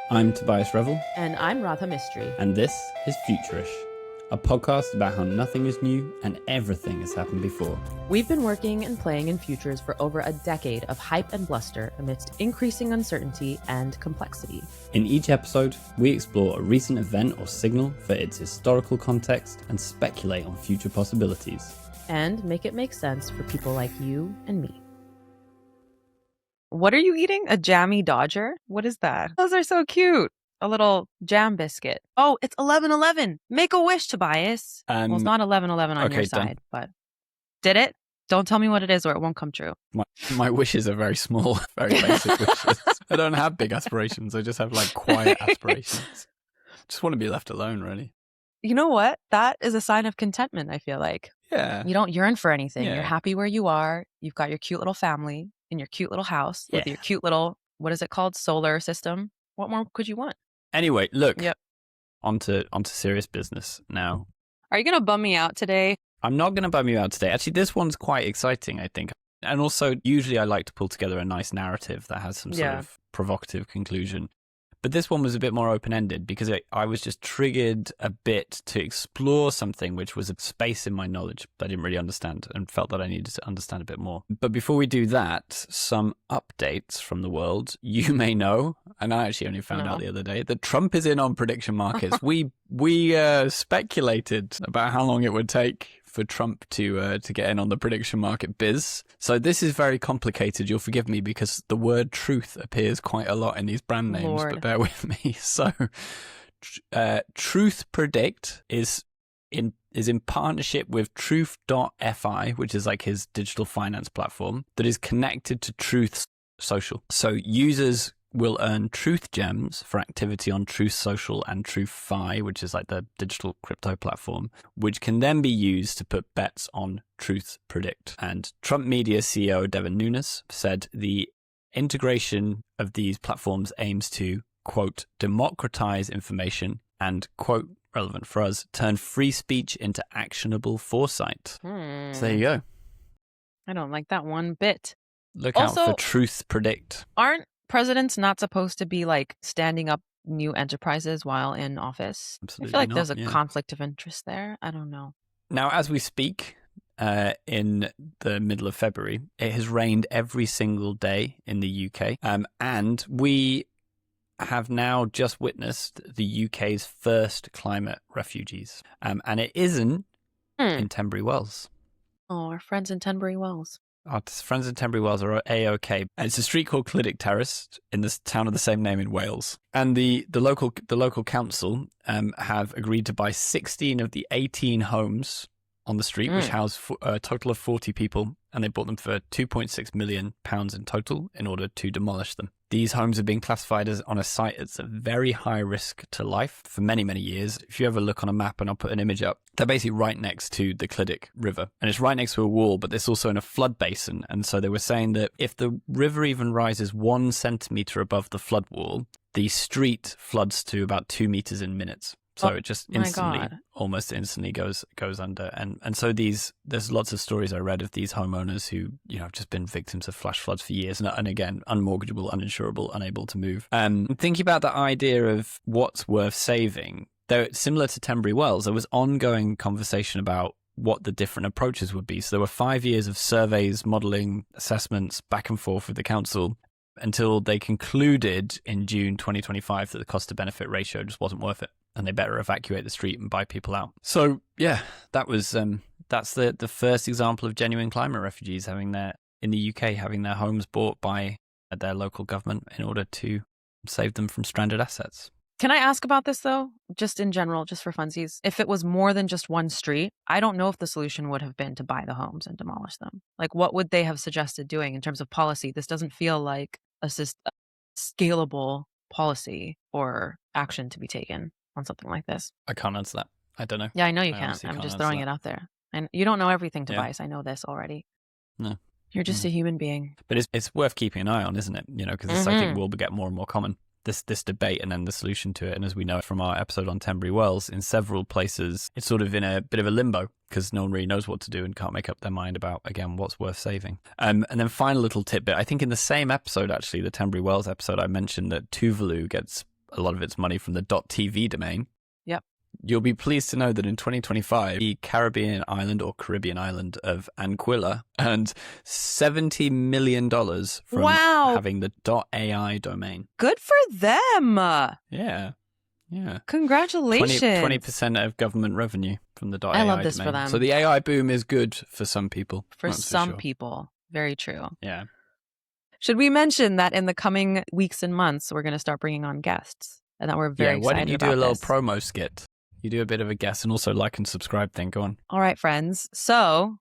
I'm Tobias Revel. And I'm Radha Mystery. And this is Futur-ish, a podcast about how nothing is new and everything has happened before. We've been working and playing in futures for over a decade of hype and bluster amidst increasing uncertainty and complexity. In each episode, we explore a recent event or signal for its historical context and speculate on future possibilities. And make it make sense for people like you and me. What are you eating? A jammy Dodger? What is that? Those are so cute. A little jam biscuit. Oh, it's 11/11. Make a wish, Tobias. Well, it's not 11/11 on your side, but did it? Don't tell me what it is or it won't come true. My wishes are very small, very basic wishes. I don't have big aspirations. I just have like quiet aspirations. Just want to be left alone, really. You know what? That is a sign of contentment, I feel like. Yeah. You don't yearn for anything. Yeah. You're happy where you are. You've got your cute little family in your cute little house with your cute little, what is it called? Solar system. What more could you want? Anyway, look, onto serious business now. Are you going to bum me out today? I'm not going to bum you out today. Actually, this one's quite exciting, I think. And also, usually I like to pull together a nice narrative that has some sort of provocative conclusion. But this one was a bit more open-ended because I was just triggered a bit to explore something which was a space in my knowledge that I didn't really understand and felt that I needed to understand a bit more. But before we do that, some updates from the world. You may know, and I actually only found out the other day, that Trump is in on prediction markets. we speculated about how long it would take for Trump to get in on the prediction market biz. So this is very complicated. You'll forgive me because the word truth appears quite a lot in these brand names, but bear with me. So Truth Predict is in partnership with Truth.fi, which is like his digital finance platform that is connected to Truth Social. So users will earn Truth Gems for activity on Truth Social and Truth.fi, which is like the digital crypto platform, which can then be used to put bets on Truth Predict. And Trump Media CEO Devin Nunes said the integration of these platforms aims to, quote, democratize information and, quote, relevant for us, turn free speech into actionable foresight. So there you go. I don't like that one bit. Look out for Truth Predict. Aren't presidents not supposed to be like standing up new enterprises while in office? Absolutely I feel like not, there's a conflict of interest there. I don't know. Now, as we speak, in the middle of February, it has rained every single day in the UK. And we have now just witnessed the UK's first climate refugees. And it isn't in Tenbury Wells. Oh, our friends in Tenbury Wells. Our friends in Tenbury Wells are A-OK. It's a street called Clydach Terrace in this town of the same name in Wales. And the local council have agreed to buy 16 of the 18 homes on the street, which house a total of 40 people. And they bought them for £2.6 million in total in order to demolish them. These homes are being classified as on a site that's a very high risk to life for many, many years. If you ever look on a map, and I'll put an image up, they're basically right next to the Clydach River. And it's right next to a wall, but it's also in a flood basin. And so they were saying that if the river even rises 1 centimetre above the flood wall, the street floods to about 2 meters in minutes. So it just almost instantly goes under. And so there's lots of stories I read of these homeowners who, have just been victims of flash floods for years. And again, unmortgageable, uninsurable, unable to move. Thinking about the idea of what's worth saving, though similar to Tenbury Wells, there was ongoing conversation about what the different approaches would be. So there were 5 years of surveys, modelling, assessments, back and forth with the council until they concluded in June 2025 that the cost to benefit ratio just wasn't worth it. And they better evacuate the street and buy people out. So yeah, that's the first example of genuine climate refugees in the UK having their homes bought by their local government in order to save them from stranded assets. Can I ask about this though? Just in general, just for funsies. If it was more than just one street, I don't know if the solution would have been to buy the homes and demolish them. Like, what would they have suggested doing in terms of policy? This doesn't feel like a scalable policy or action to be taken on something like this. I can't answer that. I don't know. Yeah, I know you can't. I'm just throwing it out there. And you don't know everything, Tobias. I know this already. No. You're just a human being. But it's worth keeping an eye on, isn't it? Because this, I think, will get more and more common. This debate and then the solution to it. And as we know from our episode on Tenbury Wells, in several places, it's sort of in a bit of a limbo because no one really knows what to do and can't make up their mind about, again, what's worth saving. And then final little tidbit. I think in the same episode, actually, the Tenbury Wells episode, I mentioned that Tuvalu gets a lot of its money from the .tv domain. Yep. You'll be pleased to know that in 2025, the Caribbean island of Anguilla earned $70 million from having the .ai domain. Good for them. Yeah. Yeah. Congratulations. 20% of government revenue from the .ai I love this domain. for them. So the AI boom is good for some people. For that's some sure. people. Very true. Yeah. Should we mention that in the coming weeks and months, we're going to start bringing on guests and that we're very why excited don't you about do a little this. promo skit? You do a bit of a guess and also like and subscribe thing. Go on. All right, friends. So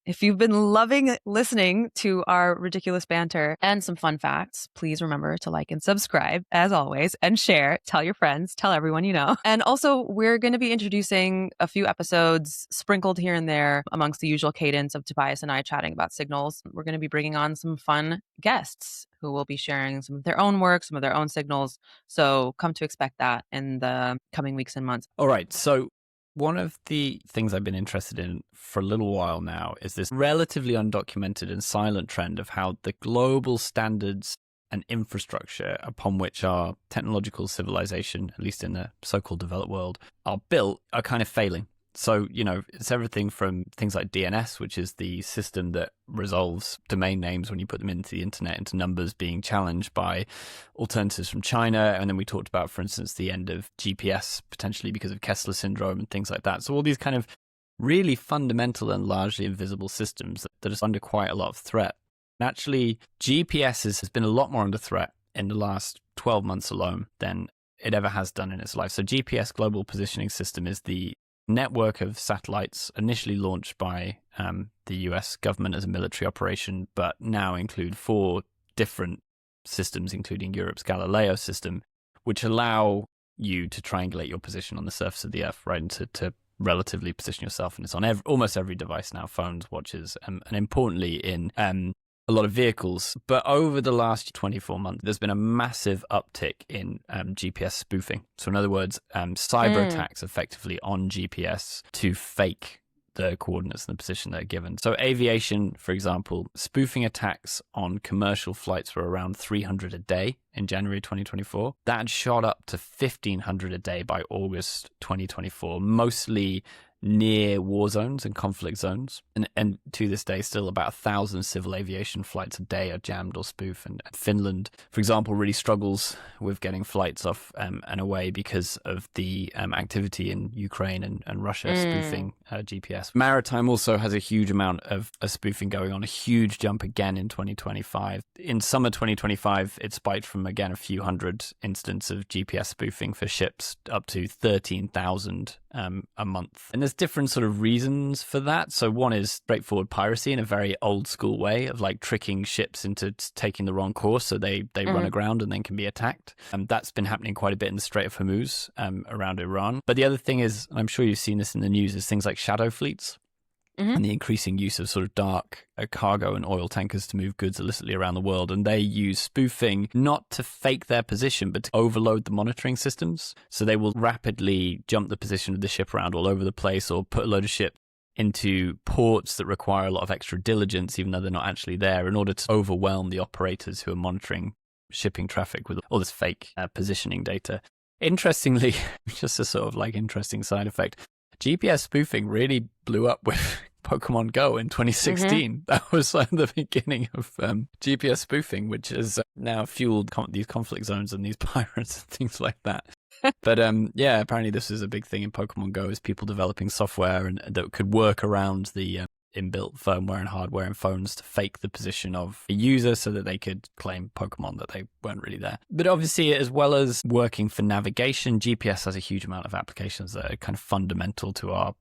if you've been loving listening to our ridiculous banter and some fun facts, please remember to like and subscribe as always and share. Tell your friends, tell everyone you know. And also, we're going to be introducing a few episodes sprinkled here and there amongst the usual cadence of Tobias and I chatting about signals. We're going to be bringing on some fun guests who will be sharing some of their own work, some of their own signals. So come to expect that in the coming weeks and months. All right. So one of the things I've been interested in for a little while now is this relatively undocumented and silent trend of how the global standards and infrastructure upon which our technological civilization, at least in the so-called developed world, are built are kind of failing. So, it's everything from things like DNS, which is the system that resolves domain names when you put them into the internet into numbers being challenged by alternatives from China. And then we talked about, for instance, the end of GPS, potentially because of Kessler Syndrome and things like that. So all these kind of really fundamental and largely invisible systems that are under quite a lot of threat. And actually, GPS has been a lot more under threat in the last 12 months alone than it ever has done in its life. So GPS Global Positioning System is the network of satellites initially launched by the US government as a military operation, but now include 4 different systems, including Europe's Galileo system, which allow you to triangulate your position on the surface of the Earth, right, and to relatively position yourself. And it's on almost every device now, phones, watches, and importantly in a lot of vehicles. But over the last 24 months, there's been a massive uptick in GPS spoofing. So in other words, cyber attacks effectively on GPS to fake the coordinates and the position they're given. So aviation, for example, spoofing attacks on commercial flights were around 300 a day in January 2024. That had shot up to 1,500 a day by August 2024, mostly near war zones and conflict zones. And to this day, still about 1,000 civil aviation flights a day are jammed or spoofed. And Finland, for example, really struggles with getting flights off and away because of the activity in Ukraine and Russia spoofing GPS. Maritime also has a huge amount of spoofing going on, a huge jump again in 2025. In summer 2025, it spiked from, again, a few hundred incidents of GPS spoofing for ships up to 13,000 a month. And there's different sort of reasons for that. So one is straightforward piracy in a very old school way of like tricking ships into taking the wrong course so they run aground and then can be attacked. That's been happening quite a bit in the Strait of Hormuz around Iran. But the other thing is, I'm sure you've seen this in the news, is things like shadow fleets. And the increasing use of sort of dark cargo and oil tankers to move goods illicitly around the world. And they use spoofing not to fake their position, but to overload the monitoring systems. So they will rapidly jump the position of the ship around all over the place or put a load of ships into ports that require a lot of extra diligence, even though they're not actually there, in order to overwhelm the operators who are monitoring shipping traffic with all this fake positioning data. Interestingly, just a sort of like interesting side effect, GPS spoofing really blew up with Pokemon Go in 2016. That was like the beginning of GPS spoofing, which has now fueled these conflict zones and these pirates and things like that. But yeah, apparently this is a big thing in Pokemon Go, is people developing software and that could work around the inbuilt firmware and hardware in phones to fake the position of a user so that they could claim Pokemon that they weren't really there. But obviously, as well as working for navigation, GPS has a huge amount of applications that are kind of fundamental to our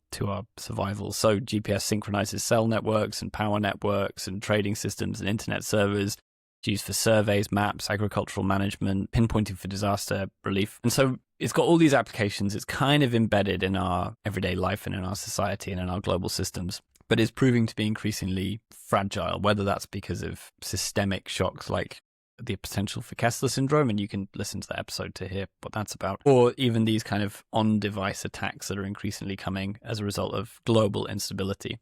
survival. So GPS synchronizes cell networks and power networks and trading systems and internet servers. It's used for surveys, maps, agricultural management, pinpointing for disaster relief. And so it's got all these applications. It's kind of embedded in our everyday life and in our society and in our global systems, but is proving to be increasingly fragile, whether that's because of systemic shocks like the potential for Kessler Syndrome, and you can listen to that episode to hear what that's about, or even these kind of on-device attacks that are increasingly coming as a result of global instability.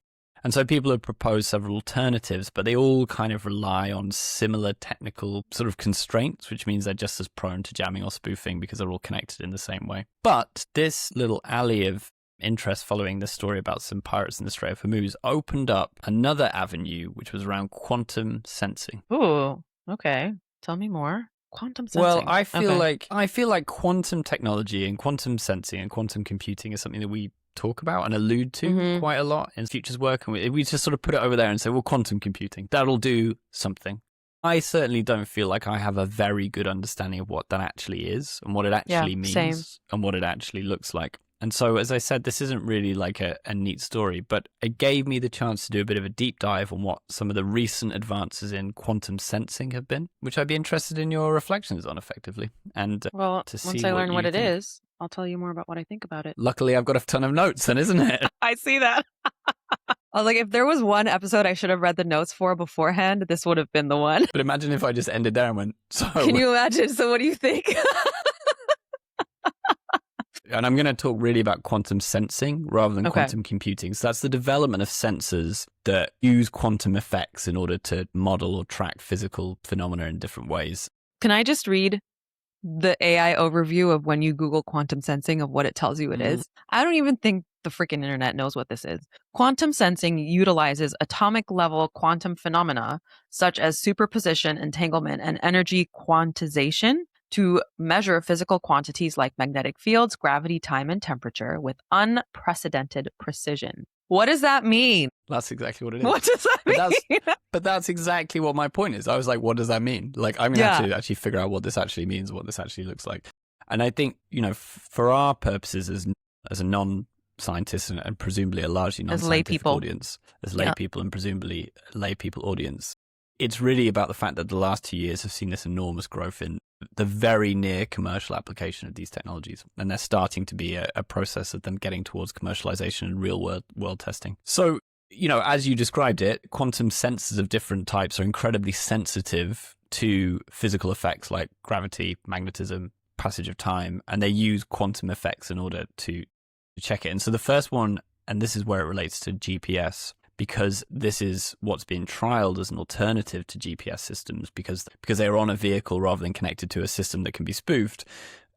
And so people have proposed several alternatives, but they all kind of rely on similar technical sort of constraints, which means they're just as prone to jamming or spoofing because they're all connected in the same way. But this little alley of interest following the story about some pirates in the Strait of Hormuz opened up another avenue, which was around quantum sensing. Ooh, okay. Tell me more. Quantum sensing. Well, I feel like quantum technology and quantum sensing and quantum computing is something that we talk about and allude to quite a lot in Future's work, and we just sort of put it over there and say, well, quantum computing, that'll do something. I certainly don't feel like I have a very good understanding of what that actually is and what it actually means same. and what it actually looks like. And so, as I said, this isn't really like a neat story, but it gave me the chance to do a bit of a deep dive on what some of the recent advances in quantum sensing have been, which I'd be interested in your reflections on, effectively. And Well, to see once I learn what you it think. is, I'll tell you more about what I think about it. Luckily, I've got a ton of notes then, isn't it? I see that. I was like, if there was one episode I should have read the notes for beforehand, this would have been the one. But imagine if I just ended there and went, so... Can you imagine? So what do you think? And I'm going to talk really about quantum sensing rather than quantum computing. So that's the development of sensors that use quantum effects in order to model or track physical phenomena in different ways. Can I just read the AI overview of when you Google quantum sensing of what it tells you it is? I don't even think the freaking internet knows what this is. Quantum sensing utilizes atomic level quantum phenomena such as superposition, entanglement, and energy quantization to measure physical quantities like magnetic fields, gravity, time, and temperature with unprecedented precision. What does that mean? That's exactly what it is. What does that mean? But that's exactly what my point is. I was like, what does that mean? Like, I'm going to have to actually figure out what this actually means, what this actually looks like. And I think, for our purposes as a non-scientist and presumably a largely non-scientific audience, as lay people and presumably a lay people audience, it's really about the fact that the last 2 years have seen this enormous growth in the very near commercial application of these technologies. And there's starting to be a process of them getting towards commercialization and real world testing. So, as you described it, quantum sensors of different types are incredibly sensitive to physical effects like gravity, magnetism, passage of time, and they use quantum effects in order to check it. And so the first one, and this is where it relates to GPS, because this is what's being trialed as an alternative to GPS systems, because they're on a vehicle rather than connected to a system that can be spoofed,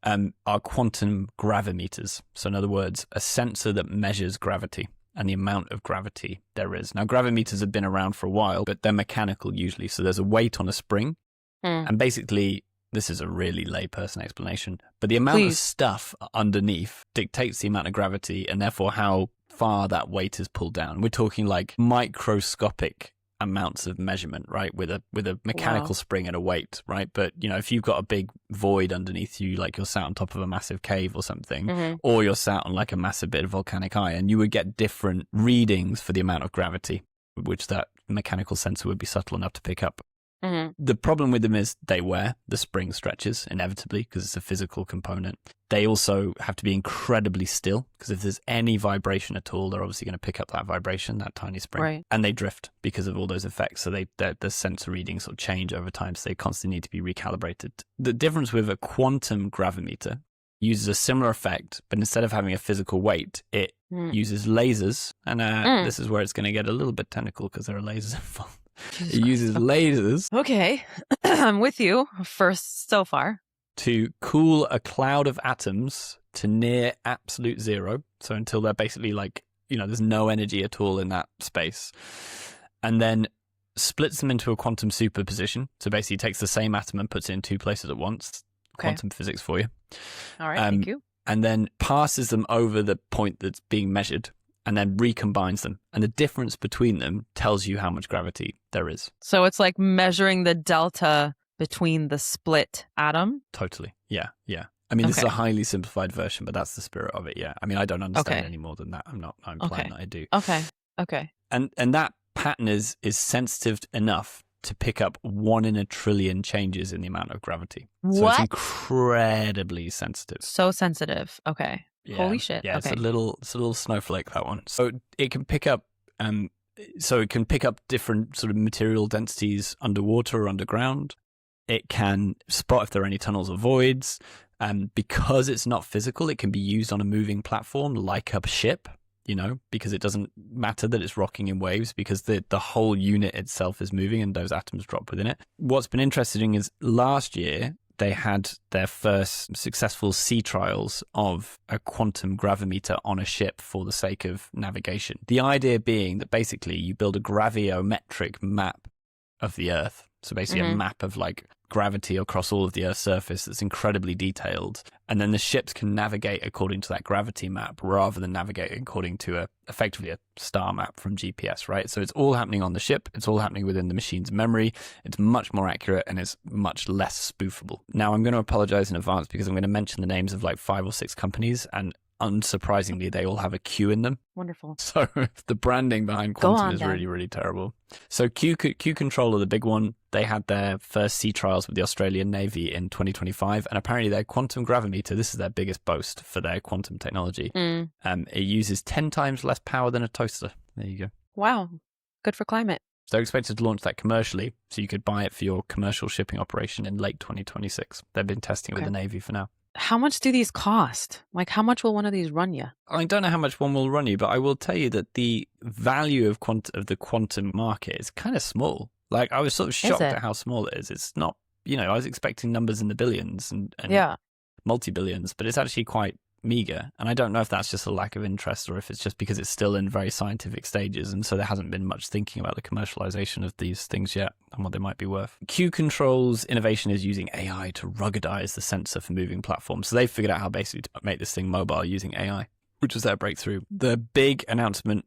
are quantum gravimeters. So in other words, a sensor that measures gravity and the amount of gravity there is. Now, gravimeters have been around for a while, but they're mechanical usually. So there's a weight on a spring, and basically, this is a really layperson explanation, but the amount of stuff underneath dictates the amount of gravity and therefore how far that weight is pulled down. We're talking like microscopic amounts of measurement, right? With a mechanical spring and a weight, right? But if you've got a big void underneath you, like you're sat on top of a massive cave or something, or you're sat on like a massive bit of volcanic iron, you would get different readings for the amount of gravity, which that mechanical sensor would be subtle enough to pick up. The problem with them is they wear the spring stretches inevitably because it's a physical component. They also have to be incredibly still because if there's any vibration at all, they're obviously going to pick up that vibration, that tiny spring. Right. And they drift because of all those effects. So the sensor readings sort of change over time. So they constantly need to be recalibrated. The difference with a quantum gravimeter uses a similar effect, but instead of having a physical weight, it uses lasers. And this is where it's going to get a little bit technical because there are lasers involved. It uses lasers. Okay. I'm with you first so far. To cool a cloud of atoms to near absolute zero. So until they're basically like, there's no energy at all in that space. And then splits them into a quantum superposition. So basically takes the same atom and puts it in two places at once. Quantum physics for you. All right, thank you. And then passes them over the point that's being measured. And then recombines them. And the difference between them tells you how much gravity there is. So it's like measuring the delta between the split atom? Totally. Yeah. I mean, this is a highly simplified version, but that's the spirit of it, yeah. I mean, I don't understand any more than that. I'm implying that I do. Okay. And that pattern is sensitive enough to pick up 1 in a trillion changes in the amount of gravity. So it's incredibly sensitive. So sensitive. Okay. Yeah, holy shit. Yeah, okay. it's a little snowflake, that one. So it can pick up different sort of material densities underwater or underground. It can spot if there are any tunnels or voids. Because it's not physical, it can be used on a moving platform like a ship. because it doesn't matter that it's rocking in waves because the whole unit itself is moving and those atoms drop within it. What's been interesting is last year, they had their first successful sea trials of a quantum gravimeter on a ship for the sake of navigation. The idea being that basically you build a graviometric map of the Earth. So basically a map of like gravity across all of the Earth's surface that's incredibly detailed. And then the ships can navigate according to that gravity map rather than navigating according to effectively a star map from GPS, right? So it's all happening on the ship. It's all happening within the machine's memory. It's much more accurate and it's much less spoofable. Now, I'm going to apologize in advance because I'm going to mention the names of like 5 or 6 companies, and unsurprisingly, they all have a Q in them. Wonderful. So the branding behind Quantum is really, really terrible. So Q Control are the big one. They had their first sea trials with the Australian Navy in 2025. And apparently their quantum gravimeter, this is their biggest boast for their quantum technology. It uses 10 times less power than a toaster. There you go. Wow. Good for climate. So they're expected to launch that commercially, so you could buy it for your commercial shipping operation in late 2026. They've been testing it with the Navy for now. How much do these cost? Like, how much will one of these run you? I don't know how much one will run you, but I will tell you that the value of the quantum market is kind of small. Like, I was sort of shocked at how small it is. It's not, I was expecting numbers in the billions and multi-billions, but it's actually quite meager. And I don't know if that's just a lack of interest or if it's just because it's still in very scientific stages. And so there hasn't been much thinking about the commercialization of these things yet and what they might be worth. Q Control's innovation is using AI to ruggedize the sensor for moving platforms. So they figured out how basically to make this thing mobile using AI, which was their breakthrough. The big announcement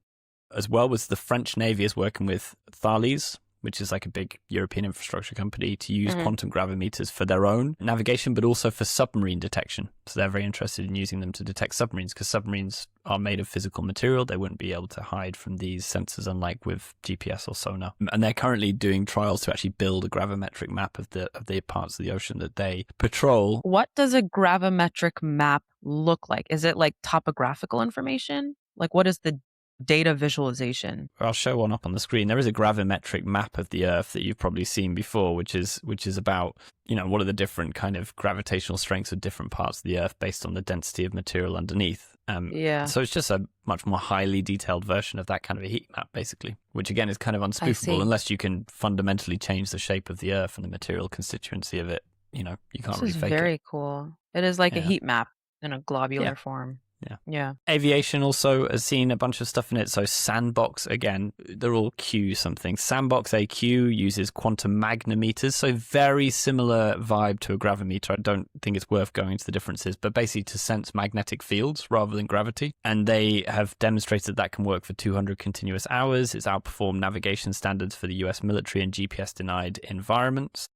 as well was the French Navy is working with Thales, which is like a big European infrastructure company, to use quantum gravimeters for their own navigation, but also for submarine detection. So they're very interested in using them to detect submarines because submarines are made of physical material. They wouldn't be able to hide from these sensors, unlike with GPS or sonar. And they're currently doing trials to actually build a gravimetric map of the parts of the ocean that they patrol. What does a gravimetric map look like? Is it like topographical information? Like, what is the data visualization? I'll show one up on the screen. There is a gravimetric map of the Earth that you've probably seen before, which is about, what are the different kind of gravitational strengths of different parts of the Earth based on the density of material underneath. So it's just a much more highly detailed version of that kind of a heat map, basically, which again is kind of unspoofable unless you can fundamentally change the shape of the Earth and the material constituency of it. You can't really fake it. Very cool. It is like a heat map in a globular form. Yeah. Aviation also has seen a bunch of stuff in it. So Sandbox, again, they're all Q something. Sandbox AQ uses quantum magnometers. So very similar vibe to a gravimeter. I don't think it's worth going into the differences, but basically to sense magnetic fields rather than gravity. And they have demonstrated that can work for 200 continuous hours. It's outperformed navigation standards for the US military and GPS denied environments.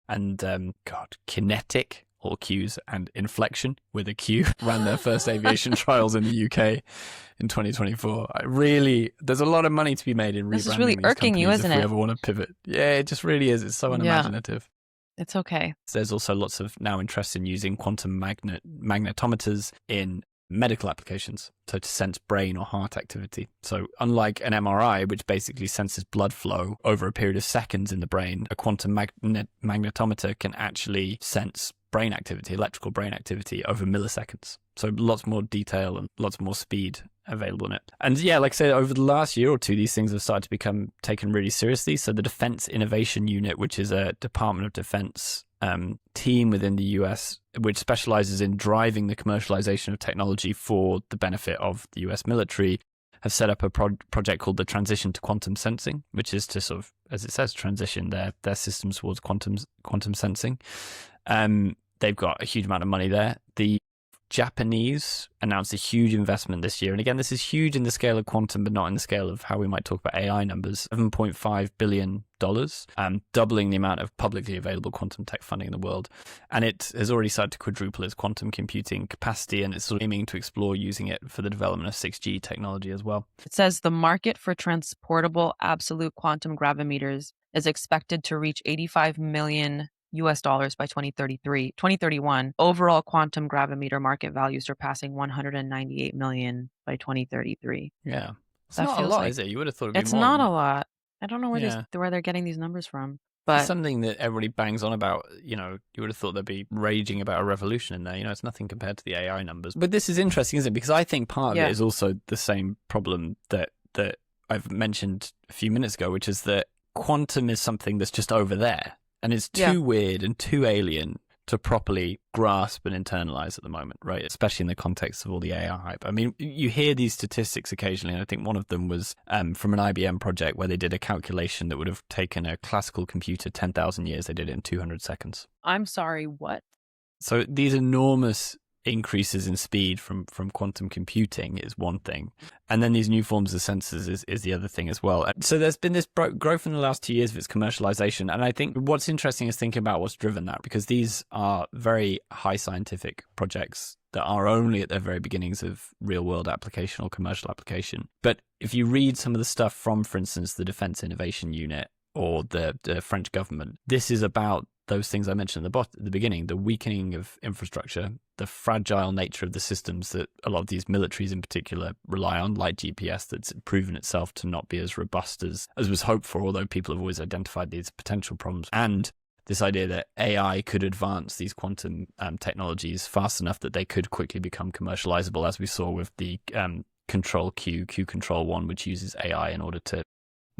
And Kinetic, all Qs, and Inflection with a Q ran their first aviation trials in the UK in 2024. There's a lot of money to be made in rebranding. This is really these irking you, companies isn't if it? we ever want to pivot. Yeah, it just really is. It's so unimaginative. It's okay. There's also lots of now interest in using quantum magnetometers in medical applications, so to sense brain or heart activity. So unlike an MRI, which basically senses blood flow over a period of seconds in the brain, a quantum magnetometer can actually sense brain activity, electrical brain activity over milliseconds. So lots more detail and lots more speed available in it. And yeah, like I said, over the last year or two, these things have started to become taken really seriously. So the Defense Innovation Unit, which is a Department of Defense team within the US, which specializes in driving the commercialization of technology for the benefit of the US military, have set up a project called the Transition to Quantum Sensing, which is to sort of, as it says, transition their systems towards quantum sensing. They've got a huge amount of money there. The Japanese announced a huge investment this year. And again, this is huge in the scale of quantum, but not in the scale of how we might talk about AI numbers. $7.5 billion, doubling the amount of publicly available quantum tech funding in the world. And it has already started to quadruple its quantum computing capacity, and it's sort of aiming to explore using it for the development of 6G technology as well. It says the market for transportable absolute quantum gravimeters is expected to reach $85 million by 2031. Overall quantum gravimeter market value surpassing $198 million by 2033. Yeah. It's not a lot, is it? You would have thought it'd be more. It's not a lot. I don't know where they're getting these numbers from. But something that everybody bangs on about, you would have thought they'd be raging about a revolution in there. It's nothing compared to the AI numbers. But this is interesting, isn't it? Because I think part of it is also the same problem that I've mentioned a few minutes ago, which is that quantum is something that's just over there. And it's too weird and too alien to properly grasp and internalize at the moment, right? Especially in the context of all the AI hype. I mean, you hear these statistics occasionally, and I think one of them was from an IBM project where they did a calculation that would have taken a classical computer 10,000 years. They did it in 200 seconds. I'm sorry, what? So these enormous increases in speed from quantum computing is one thing. And then these new forms of sensors is the other thing as well. So there's been this growth in the last 2 years of its commercialization. And I think what's interesting is thinking about what's driven that, because these are very high scientific projects that are only at their very beginnings of real world application or commercial application. But if you read some of the stuff from, for instance, the Defense Innovation Unit or the French government, this is about those things I mentioned at the beginning, the weakening of infrastructure, the fragile nature of the systems that a lot of these militaries in particular rely on, like GPS, that's proven itself to not be as robust as was hoped for, although people have always identified these potential problems. And this idea that AI could advance these quantum technologies fast enough that they could quickly become commercializable, as we saw with the Control Q Control 1, which uses AI in order to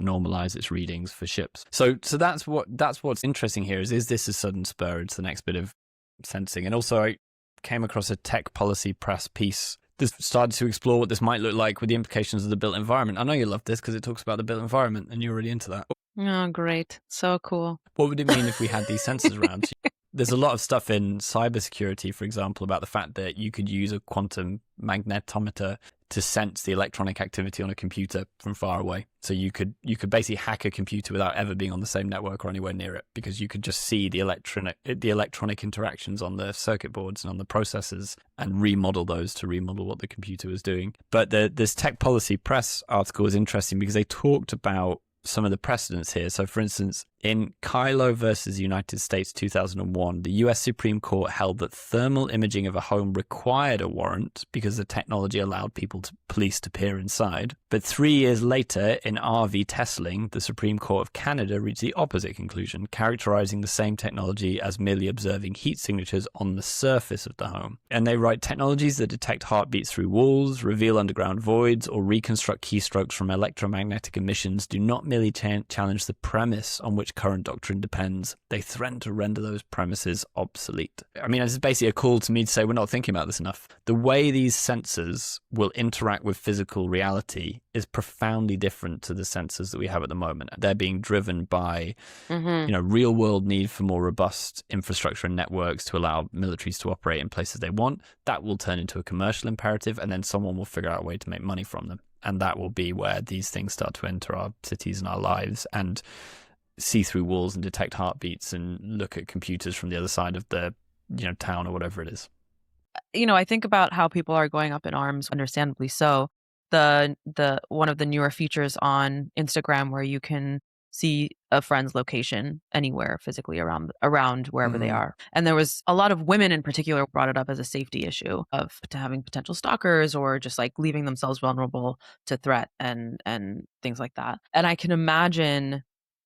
normalize its readings for ships. So that's what's interesting here is this a sudden spur into the next bit of sensing? And also I came across a Tech Policy Press piece that started to explore what this might look like with the implications of the built environment. I know you love this because it talks about the built environment and you're already into that. Oh, great. So cool. What would it mean if we had these sensors around? There's a lot of stuff in cybersecurity, for example, about the fact that you could use a quantum magnetometer to sense the electronic activity on a computer from far away. So you could basically hack a computer without ever being on the same network or anywhere near it, because you could just see the electronic interactions on the circuit boards and on the processors and remodel those to remodel what the computer was doing. But this Tech Policy Press article is interesting because they talked about some of the precedents here. So, for instance, in Kylo versus United States 2001, the US Supreme Court held that thermal imaging of a home required a warrant because the technology allowed police to peer inside. But 3 years later, in RV Tesling, the Supreme Court of Canada reached the opposite conclusion, characterizing the same technology as merely observing heat signatures on the surface of the home. And they write, technologies that detect heartbeats through walls, reveal underground voids, or reconstruct keystrokes from electromagnetic emissions do not merely challenge the premise on which current doctrine depends. They threaten to render those premises obsolete. I mean, it's basically a call to me to say we're not thinking about this enough. The way these sensors will interact with physical reality is profoundly different to the sensors that we have at the moment. They're being driven by, real world need for more robust infrastructure and networks to allow militaries to operate in places they want. That will turn into a commercial imperative, and then someone will figure out a way to make money from them. And that will be where these things start to enter our cities and our lives and see through walls and detect heartbeats and look at computers from the other side of the town or whatever it is. I think about how people are going up in arms, understandably so. The one of the newer features on Instagram where you can see a friend's location anywhere physically around wherever they are. And there was a lot of women in particular brought it up as a safety issue of having potential stalkers or just like leaving themselves vulnerable to threat and things like that. And I can imagine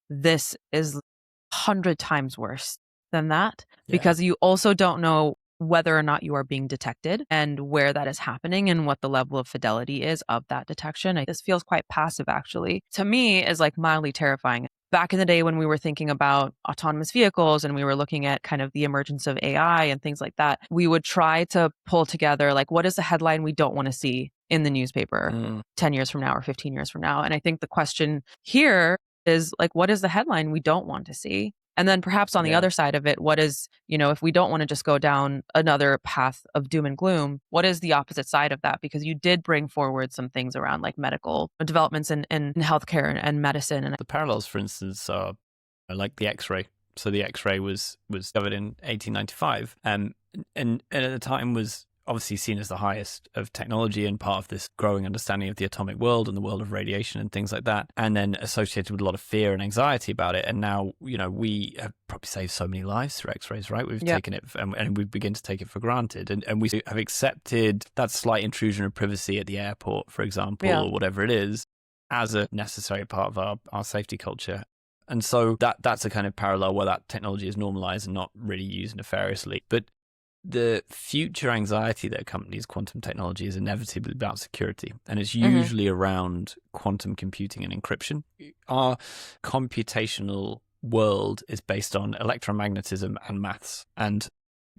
this is 100 times worse than that because you also don't know whether or not you are being detected and where that is happening and what the level of fidelity is of that detection. This feels quite passive, actually. To me, is like mildly terrifying. Back in the day when we were thinking about autonomous vehicles and we were looking at kind of the emergence of AI and things like that, we would try to pull together, like, what is the headline we don't want to see in the newspaper 10 years from now or 15 years from now? And I think the question here is, like, what is the headline we don't want to see? And then perhaps on the other side of it, what is, if we don't want to just go down another path of doom and gloom, what is the opposite side of that? Because you did bring forward some things around like medical developments in healthcare and medicine. And the parallels, for instance, are like the X-ray. So the X-ray was discovered in 1895 and at the time was obviously seen as the highest of technology and part of this growing understanding of the atomic world and the world of radiation and things like that, and then associated with a lot of fear and anxiety about it. And now, we have probably saved so many lives through X-rays, right? We've taken it and we begin to take it for granted. And we have accepted that slight intrusion of privacy at the airport, for example, or whatever it is, as a necessary part of our safety culture. And so that's a kind of parallel where that technology is normalized and not really used nefariously. But the future anxiety that accompanies quantum technology is inevitably about security, and it's usually around quantum computing and encryption. Our computational world is based on electromagnetism and maths, and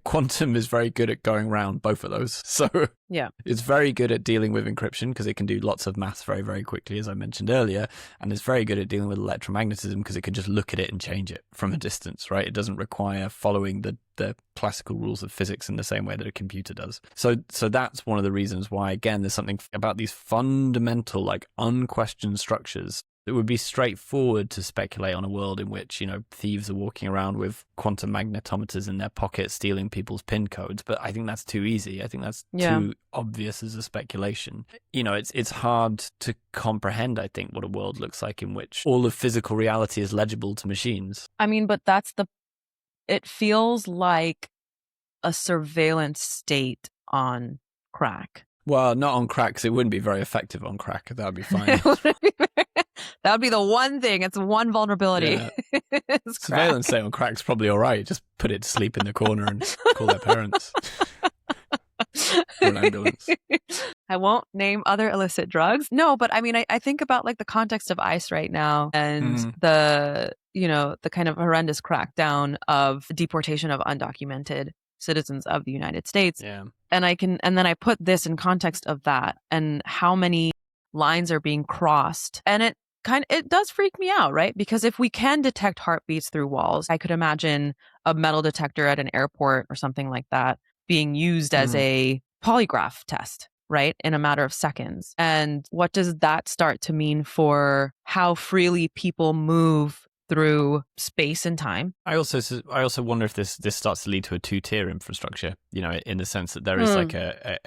quantum is very good at going around both of those. So Yeah. it's very good at dealing with encryption because it can do lots of maths very, very quickly, as I mentioned earlier. And it's very good at dealing with electromagnetism because it can just look at it and change it from a distance, right? It doesn't require following the classical rules of physics in the same way that a computer does. So that's one of the reasons why, again, there's something about these fundamental, like unquestioned structures. It would be straightforward to speculate on a world in which, you know, thieves are walking around with quantum magnetometers in their pockets stealing people's PIN codes. But I think that's too easy. I think that's too obvious as a speculation. You know, it's hard to comprehend, I think, what a world looks like in which all of physical reality is legible to machines. I mean, but it feels like a surveillance state on crack. Well, not on crack, because it wouldn't be very effective on crack. That would be fine. That would be the one thing. It's one vulnerability. Yeah. Surveillance state on crack's probably all right. Just put it to sleep in the corner and call their parents. Or an ambulance. I won't name other illicit drugs. No, but I mean, I think about like the context of ICE right now and the kind of horrendous crackdown of deportation of undocumented citizens of the United States. Yeah. And then I put this in context of that and how many lines are being crossed. And it does freak me out, right? Because if we can detect heartbeats through walls, I could imagine a metal detector at an airport or something like that being used as a polygraph test, right? In a matter of seconds. And what does that start to mean for how freely people move through space and time? I also wonder if this starts to lead to a two-tier infrastructure, you know, in the sense that there is like a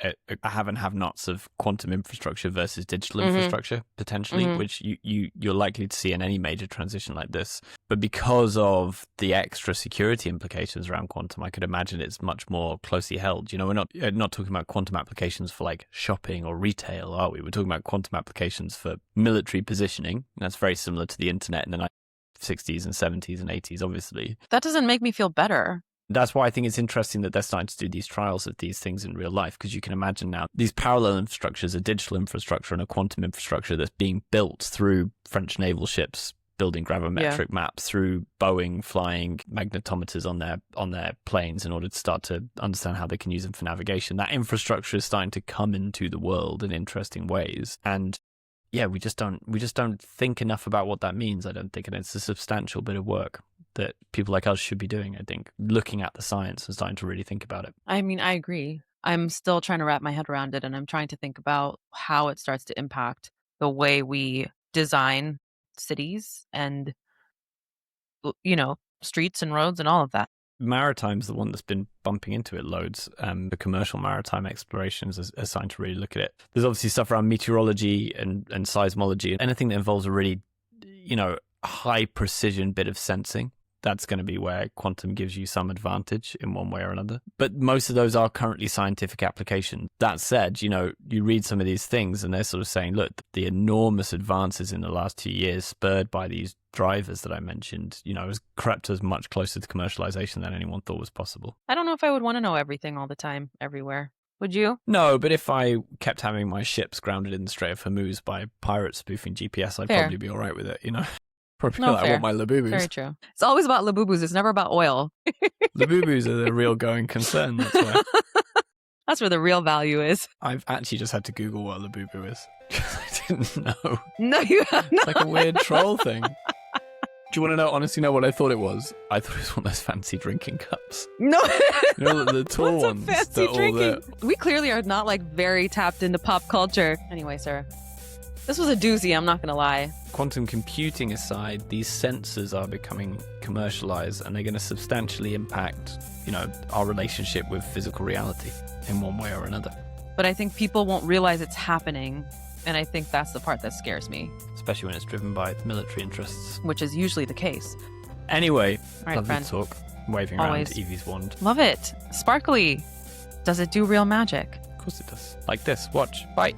have and have-nots of quantum infrastructure versus digital infrastructure, potentially, which you're likely to see in any major transition like this. But because of the extra security implications around quantum, I could imagine it's much more closely held. You know, we're not talking about quantum applications for like shopping or retail, are we? We're talking about quantum applications for military positioning. And that's very similar to the internet in the 60s and 70s and 80s, obviously. That doesn't make me feel better. That's why I think it's interesting that they're starting to do these trials of these things in real life, because you can imagine now these parallel infrastructures, a digital infrastructure and a quantum infrastructure that's being built through French naval ships building gravimetric maps, through Boeing flying magnetometers on their planes in order to start to understand how they can use them for navigation. That infrastructure is starting to come into the world in interesting ways. And yeah, we just don't think enough about what that means, I don't think. And it's a substantial bit of work that people like us should be doing, I think, looking at the science and starting to really think about it. I mean, I agree. I'm still trying to wrap my head around it, and I'm trying to think about how it starts to impact the way we design cities and, you know, streets and roads and all of that. Maritime's the one that's been bumping into it loads. The commercial maritime explorations are starting to really look at it. There's obviously stuff around meteorology and seismology. Anything that involves a really, you know, high precision bit of sensing. That's going to be where quantum gives you some advantage in one way or another. But most of those are currently scientific applications. That said, you know, you read some of these things and they're sort of saying, look, the enormous advances in the last 2 years spurred by these drivers that I mentioned, you know, has crept us much closer to commercialization than anyone thought was possible. I don't know if I would want to know everything all the time, everywhere. Would you? No, but if I kept having my ships grounded in the Strait of Hormuz by pirates spoofing GPS, I'd probably be all right with it, you know? Probably No, like, I want my Labubus. Very true. It's always about Labubus. It's never about oil. Labubus are the real going concern, that's why. That's where the real value is. I've actually just had to Google what a Labubu is. I didn't know. No, you have not. It's like a weird troll thing. Do you want to know, honestly, know what I thought it was? I thought it was one of those fancy drinking cups. No. You know, the tall ones. Fancy drinking. We clearly are not like very tapped into pop culture. Anyway, sir. This was a doozy, I'm not going to lie. Quantum computing aside, these sensors are becoming commercialized and they're going to substantially impact, you know, our relationship with physical reality in one way or another. But I think people won't realize it's happening. And I think that's the part that scares me. Especially when it's driven by military interests. Which is usually the case. Anyway, right, lovely friend. talk. Waving Always. around Evie's wand. Love it. Sparkly. Does it do real magic? Of course it does. Like this. Watch. Bye.